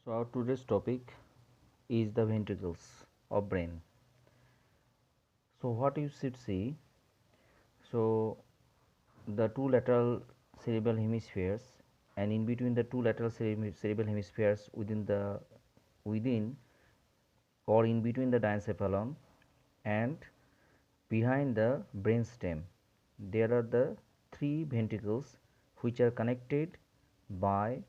So our today's topic is the ventricles of brain. So what you should see, so the two lateral cerebral hemispheres, and in between the two lateral cerebral hemispheres within or in between the diencephalon and behind the brain stem, there are the three ventricles which are connected by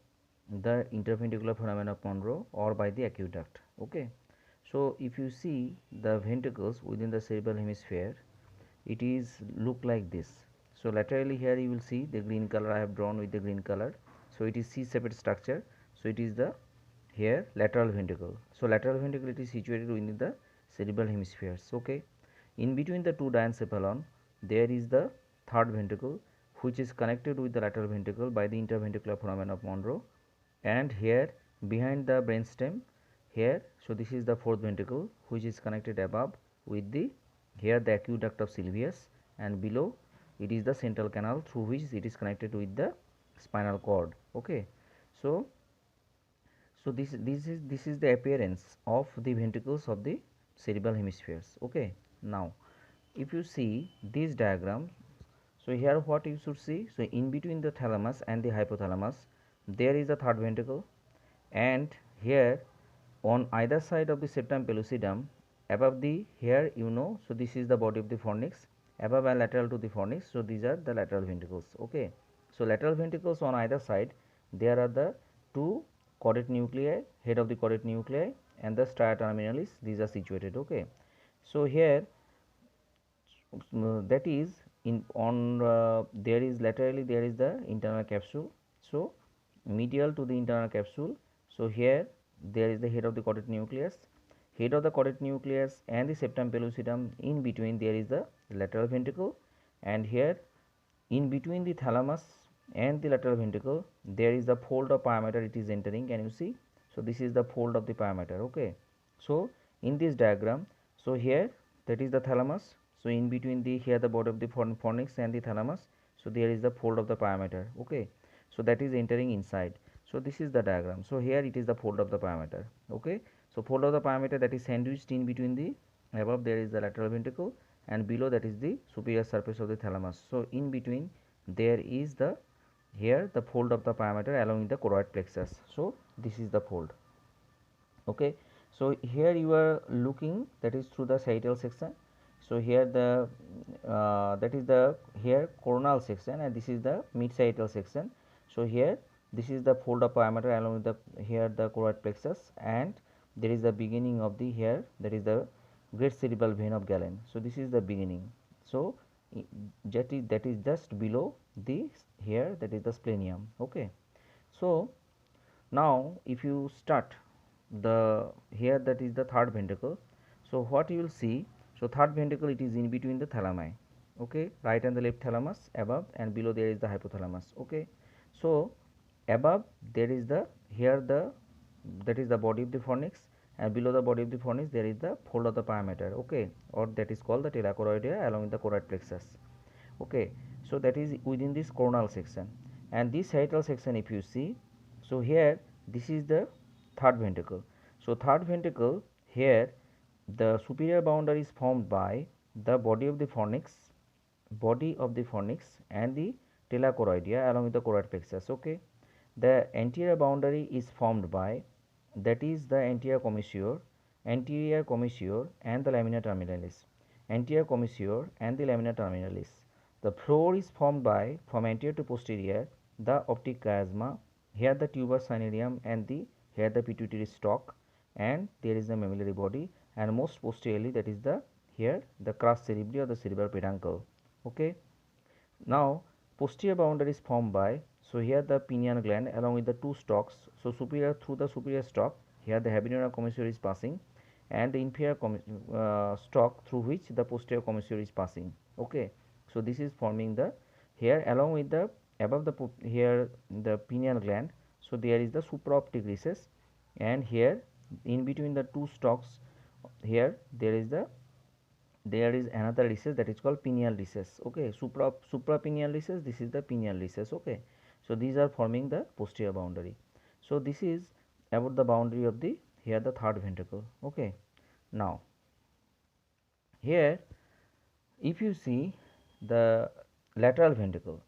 the interventricular foramen of Monro or by the aqueduct. Okay. So if you see the ventricles within the cerebral hemisphere, it is look like this. So laterally here you will see the green color I have drawn with the green color. So it is C-shaped structure. So it is the here lateral ventricle. So lateral ventricle, it is situated within the cerebral hemispheres. Okay. In between the two diencephalon, there is the third ventricle which is connected with the lateral ventricle by the interventricular foramen of Monro, and here behind the brainstem here. So this is the fourth ventricle which is connected above with the here the aqueduct of Sylvius, and below it is the central canal through which it is connected with the spinal cord. Okay. So this is the appearance of the ventricles of the cerebral hemispheres. Okay. Now if you see this diagram, so here what you should see, so in between the thalamus and the hypothalamus there is a third ventricle, and here on either side of the septum pellucidum above the here, so this is the body of the fornix, above and lateral to the fornix. So these are the lateral ventricles. Okay. So lateral ventricles on either side, there are the two caudate nuclei, head of the caudate nuclei, and the stria terminalis, these are situated. Okay. So here that is in on there is laterally there is the internal capsule. So medial to the internal capsule, so here there is the head of the caudate nucleus, and the septum pellucidum. In between there is the lateral ventricle, and here in between the thalamus and the lateral ventricle there is the fold of pyometer, it is entering. Can you see? So this is the fold of the pyometer. Okay. So in this diagram, so here that is the thalamus. So in between the here the body of the fornix and the thalamus, so there is the fold of the pyometer. Okay. So that is entering inside. So this is the diagram. So here it is the fold of the pyometer. Okay. So fold of the pyometer, that is sandwiched in between the above there is the lateral ventricle, and below that is the superior surface of the thalamus. So in between there is the here the fold of the pyometer along with the choroid plexus. So this is the fold. Okay. So here you are looking, that is through the sagittal section. So here the that is the here coronal section, and this is the mid sagittal section. So here this is the fold of pyometer along with the here the choroid plexus, and there is the beginning of the here, that is the great cerebral vein of Galen. So this is the beginning. So that is just below the here, that is the splenium. Okay. So now if you start the here, that is the third ventricle. So what you will see, so third ventricle, it is in between the thalami. Okay. Right and the left thalamus above, and below there is the hypothalamus. Okay. So above there is the here the that is the body of the fornix, and below the body of the fornix there is the fold of the pyometer. Okay. Or that is called the telachoroidea along with the choroid plexus. Okay. So that is within this coronal section, and this sagittal section if you see, so here this is the third ventricle. So third ventricle, here the superior boundary is formed by the body of the fornix and the telachoroidea along with the choroid plexus. Okay. The anterior boundary is formed by, that is the anterior commissure and the lamina terminalis. The floor is formed by, from anterior to posterior, the optic chiasma, here the tuberous cinerarium, and the here the pituitary stalk, and there is the mammillary body, and most posteriorly that is the here the crus cerebri or the cerebral peduncle. Okay. Now posterior boundary is formed by, so here the pineal gland along with the two stalks. So superior, through the superior stalk, here the habenula commissure is passing, and the inferior stalk through which the posterior commissure is passing. Okay. So this is forming the here along with the above the here the pineal gland. So there is the supraoptic recess, and here in between the two stalks here there is another recess, that is called pineal recess. Okay. Suprapineal recess, this is the pineal recess. Okay. So these are forming the posterior boundary. So this is about the boundary of the here the third ventricle. Okay. Now here if you see the lateral ventricle,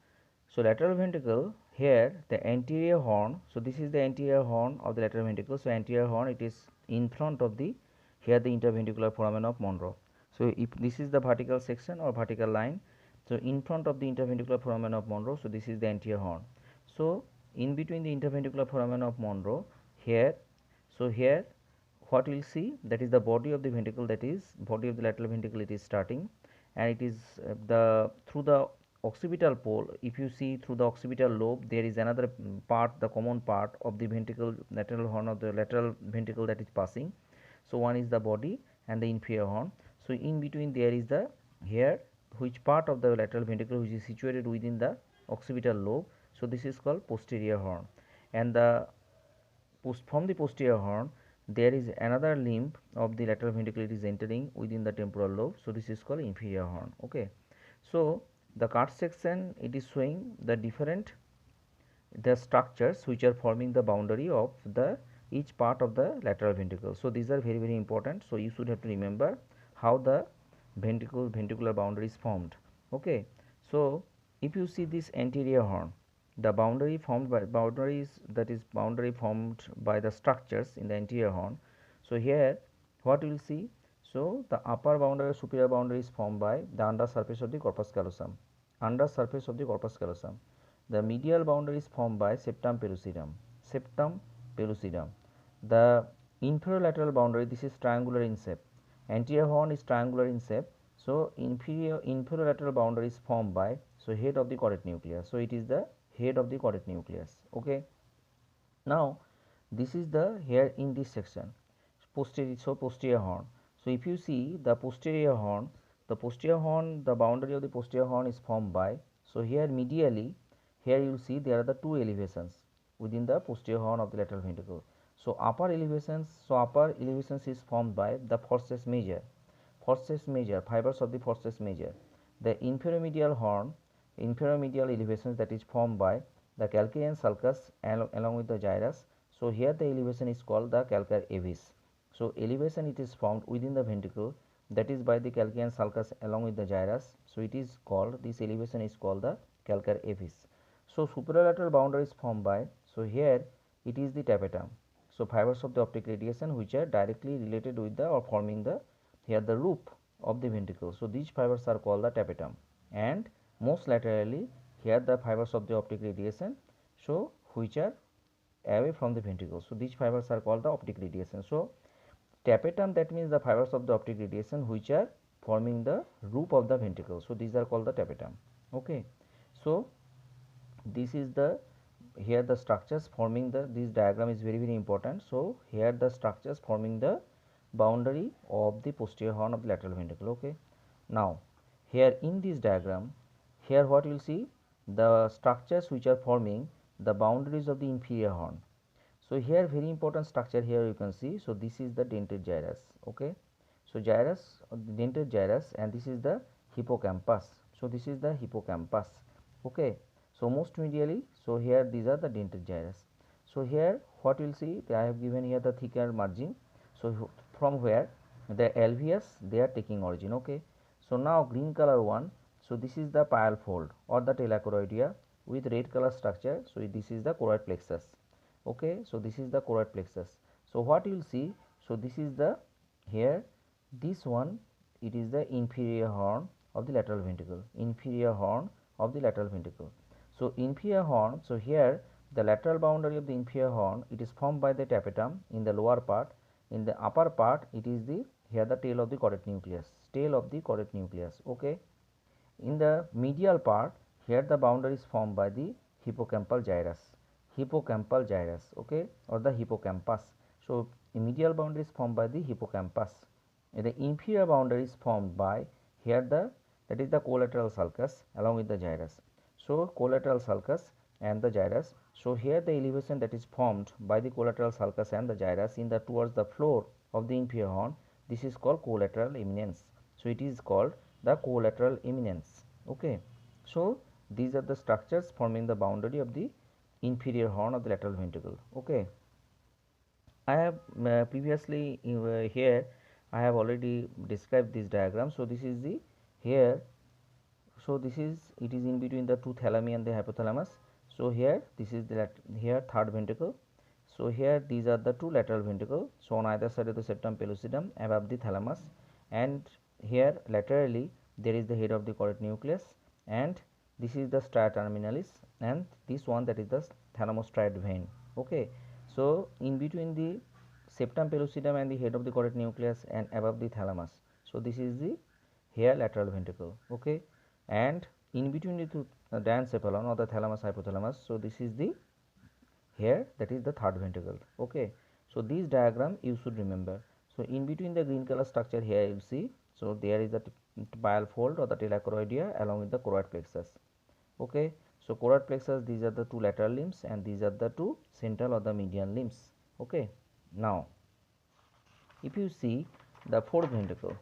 so lateral ventricle here the anterior horn, so this is the anterior horn of the lateral ventricle. So anterior horn, it is in front of the here the interventricular foramen of Monro. So if this is the vertical section or vertical line, so in front of the interventricular foramen of Monro, so this is the anterior horn. So in between the interventricular foramen of Monro here, so here what we will see, that is the body of the ventricle, that is body of the lateral ventricle, it is starting, and it is the through the occipital pole. If you see through the occipital lobe, there is another part, the common part of the ventricle, lateral horn of the lateral ventricle, that is passing. So one is the body and the inferior horn. So in between there is the here which part of the lateral ventricle which is situated within the occipital lobe. So this is called posterior horn, and the from the posterior horn there is another limb of the lateral ventricle, it is entering within the temporal lobe. So this is called inferior horn. Okay. So the cut section, it is showing the different the structures which are forming the boundary of the each part of the lateral ventricle. So these are very important. So you should have to remember how the ventricular boundary is formed. Okay. So if you see this anterior horn, the boundary formed by boundaries, that is boundary formed by the structures in the anterior horn. So here what we will see, so the upper boundary, superior boundary is formed by the under surface of the corpus callosum, under surface of the corpus callosum. The medial boundary is formed by septum pellucidum, septum pellucidum. The inferolateral boundary, this is triangular in shape, anterior horn is triangular in shape. So inferolateral boundary is formed by, so head of the choroid nucleus. So it is the head of the choroid nucleus. Okay. Now this is the here in this section posterior, so posterior horn. So if you see the posterior horn, the boundary of the posterior horn is formed by, so here medially, here you will see there are the two elevations within the posterior horn of the lateral ventricle. So upper elevations is formed by the forceps major, fibers of the forceps major. The inferior horn, inferior elevations, that is formed by the calcarean sulcus along with the gyrus. So here the elevation is called the calcar avis. So elevation, it is formed within the ventricle, that is by the calcarean sulcus along with the gyrus. So it is called, this elevation is called the calcar avis. So superolateral boundary is formed by, so here it is the tapetum. So fibers of the optic radiation which are directly related with the or forming the here the roof of the ventricle. So these fibers are called the tapetum, and most laterally here the fibers of the optic radiation, so which are away from the ventricle. So these fibers are called the optic radiation. So tapetum, that means the fibers of the optic radiation which are forming the roof of the ventricle. So these are called the tapetum. Okay. So this is the here the structures forming the, this diagram is very important. So here the structures forming the boundary of the posterior horn of the lateral ventricle. Okay. Now here in this diagram, here what you will see, the structures which are forming the boundaries of the inferior horn. So here very important structure here you can see. So this is the dentate gyrus. Okay. So gyrus, dentate gyrus, and this is the hippocampus. So this is the hippocampus. Okay. So most medially, so here these are the dentate gyrus. So here what you will see, I have given here the thicker margin. So from where the alveus they are taking origin. Okay. So now green color one, so this is the pial fold or the talachoroidea with red color structure. So this is the choroid plexus. Okay. So this is the choroid plexus. So what you will see, so this is the here this one, it is the inferior horn of the lateral ventricle, inferior horn of the lateral ventricle. So inferior horn, so here the lateral boundary of the inferior horn, it is formed by the tapetum in the lower part. In the upper part, it is the here the tail of the choroid nucleus, tail of the choroid nucleus. Okay. In the medial part, here the boundary is formed by the hippocampal gyrus, okay, or the hippocampus. So medial boundary is formed by the hippocampus. And the inferior boundary is formed by here the, that is the collateral sulcus along with the gyrus. So collateral sulcus and the gyrus. So here the elevation that is formed by the collateral sulcus and the gyrus in the towards the floor of the inferior horn, this is called collateral eminence. So it is called the collateral eminence. Okay. So these are the structures forming the boundary of the inferior horn of the lateral ventricle. Okay. I have previously here I have already described this diagram. So this is the here, so this is, it is in between the two thalami and the hypothalamus. So here this is the here third ventricle. So here these are the two lateral ventricle, so on either side of the septum pellucidum above the thalamus, and here laterally there is the head of the choroid nucleus, and this is the stria terminalis, and this one, that is the thalamostriate vein. Okay, so in between the septum pellucidum and the head of the choroid nucleus and above the thalamus, so this is the here lateral ventricle. Okay, and in between the two diencephalon or the thalamus hypothalamus, so this is the here, that is the third ventricle. Okay, so this diagram you should remember. So in between the green color structure here you see, so there is the tibial fold or the talacoroidea along with the choroid plexus. Okay, so choroid plexus, these are the two lateral limbs and these are the two central or the median limbs. Okay, now if you see the fourth ventricle,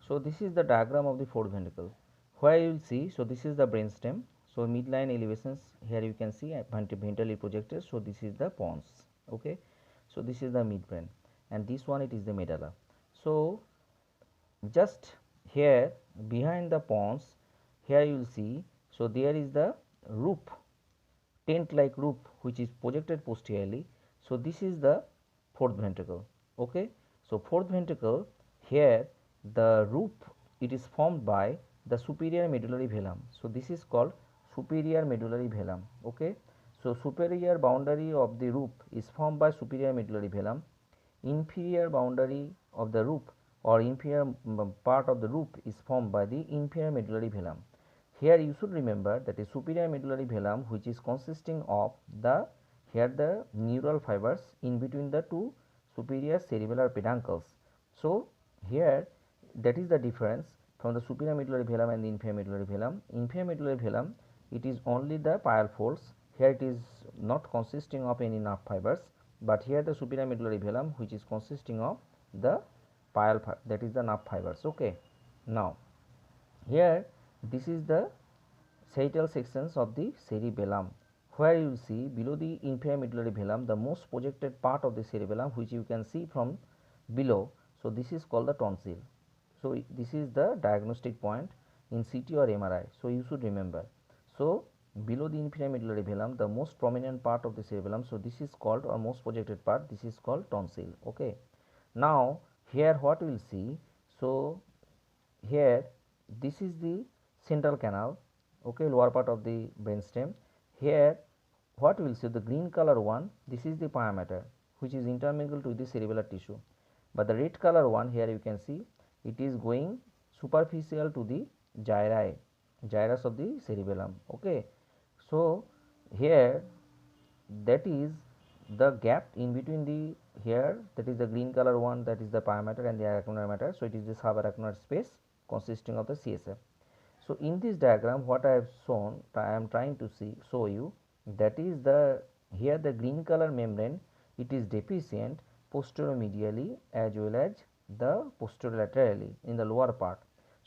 so this is the diagram of the fourth ventricle, where you will see, so this is the brainstem. So midline elevations here you can see ventrally projected. So this is the pons. Okay, so this is the midbrain, and this one, it is the medulla. So just here behind the pons, here you will see, so there is the roof, tent like roof, which is projected posteriorly. So this is the fourth ventricle. Okay, so fourth ventricle, here the roof, it is formed by the superior medullary velum. So this is called superior medullary velum. Okay, so superior boundary of the roof is formed by superior medullary velum. Inferior boundary of the roof or inferior part of the roof is formed by the inferior medullary velum. Here you should remember that is superior medullary velum, which is consisting of the here the neural fibers in between the two superior cerebellar peduncles. So here that is the difference from the superior medullary velum and the inferior medullary velum. Inferior medullary velum, it is only the pial folds. Here it is not consisting of any nerve fibers, but here the superior medullary velum, which is consisting of the pial, that is the nerve fibers. Okay, now here this is the sagittal sections of the cerebellum, where you see below the inferior medullary velum the most projected part of the cerebellum, which you can see from below. So this is called the tonsil. So this is the diagnostic point in CT or MRI. So you should remember. So below the inferior medullary velum, the most prominent part of the cerebellum, so this is called, or most projected part, this is called tonsil. Okay, now here what we will see, so here this is the central canal. Okay, lower part of the brainstem. Here what we will see, the green color one, this is the pia mater, which is intermingled with the cerebellar tissue, but the red color one, here you can see, it is going superficial to the gyrus of the cerebellum. Okay, so here that is the gap in between the here, that is the green color one, that is the pia mater and the arachnoid mater. So it is the subarachnoid space consisting of the CSF. So in this diagram what I have shown, I am trying to show you, that is the here the green color membrane, it is deficient posteromedially as well as the posterolaterally in the lower part.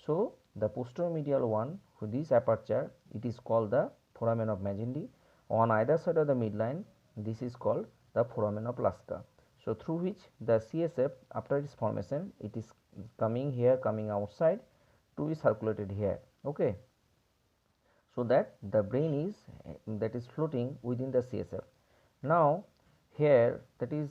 So the posteromedial one with this aperture, it is called the foramen of Magendie. On either side of the midline, this is called the foramen of Lasker. So through which the CSF, after its formation, it is coming here, coming outside to be circulated here. Okay, so that the brain is that is floating within the CSF. Now here, that is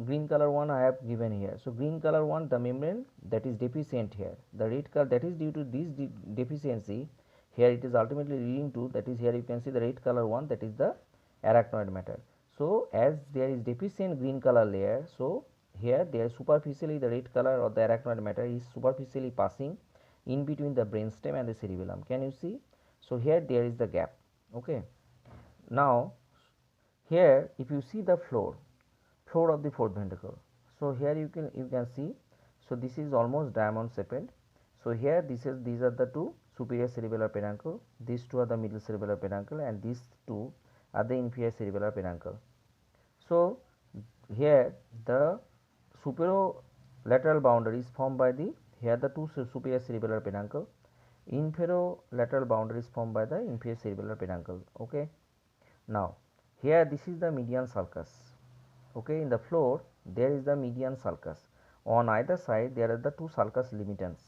green color one I have given here. So green color one, the membrane that is deficient here, the red color, that is due to this deficiency, here it is ultimately leading to, that is here you can see the red color one, that is the arachnoid matter. So as there is deficient green color layer, so here there superficially the red color or the arachnoid matter is superficially passing in between the brainstem and the cerebellum. Can you see? So here there is the gap. Okay, now here if you see the floor of the fourth ventricle, so here you can see, so this is almost diamond shaped. So here these are the two superior cerebellar peduncle, these two are the middle cerebellar peduncle, and these two are the inferior cerebellar peduncle. So here the superolateral boundary is formed by the, here the two superior cerebellar peduncle, inferolateral boundary is formed by the inferior cerebellar peduncle. Okay, now here this is the median sulcus. Okay, in the floor there is the median sulcus. On either side there are the two sulcus limitants.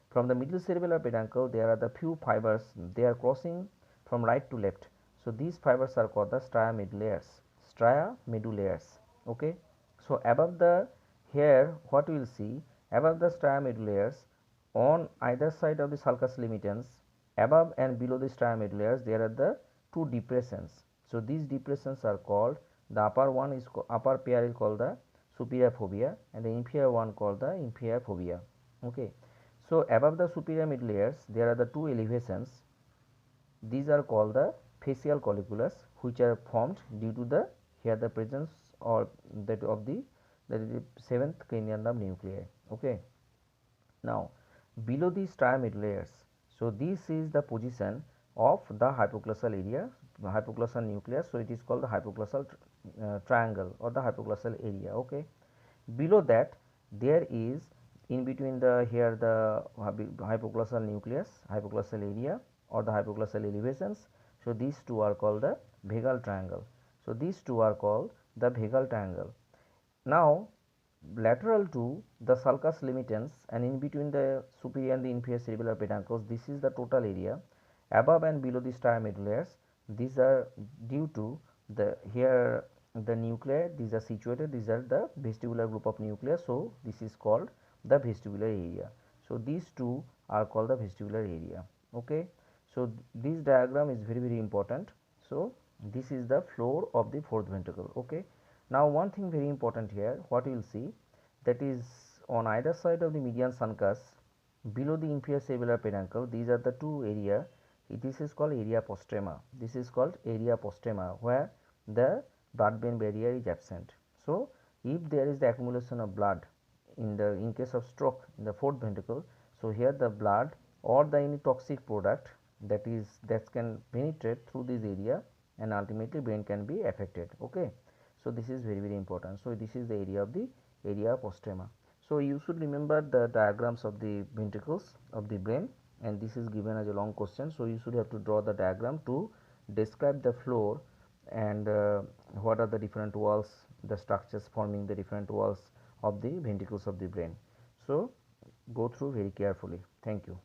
From the middle cerebellar peduncle there are the few fibers, they are crossing from right to left. So these fibers are called the stria medullaires. Stria medullaires. Okay. So above the, here what we will see, above the stria medullaires, on either side of the sulcus limitans, above and below the stria medullaires there are the two depressions. So these depressions are called, the upper one is upper pair is called the superior fovea and the inferior one called the inferior fovea. Okay. So above the superior medullaires there are the two elevations. These are called the facial colliculus, which are formed due to the, here the presence or that of the, that is the seventh cranial nerve nuclei. Okay. Now below the stria medullaires, so this is the position of the hypoglossal area, hypoglossal nucleus. So it is called the hypoglossal triangle or the hypoglossal area. Okay. Below that there is, in between the, here the hypoglossal nucleus, hypoglossal area or the hypoglossal elevations. So these two are called the vagal triangle. So these two are called the vagal triangle. Now lateral to the sulcus limitans and in between the superior and the inferior cerebellar peduncles, this is the total area. Above and below the stria medullaires, these are due to the, here the nuclei, these are situated, these are the vestibular group of nuclei. So this is called the vestibular area. So these two are called the vestibular area. Okay. So this diagram is very important. So this is the floor of the fourth ventricle. Okay. Now one thing very important here, what you will see, that is on either side of the median sulcus, below the inferior cerebellar peduncle, these are the two area. This is called area postrema. This is called area postrema, where the blood brain barrier is absent. So if there is the accumulation of blood in the, in case of stroke in the fourth ventricle, so here the blood or the any toxic product that is, that can penetrate through this area and ultimately brain can be affected. Okay. So this is very important. So this is the area of the area postrema. So you should remember the diagrams of the ventricles of the brain, and this is given as a long question. So you should have to draw the diagram to describe the floor and what are the different walls, the structures forming the different walls of the ventricles of the brain. So go through very carefully. Thank you.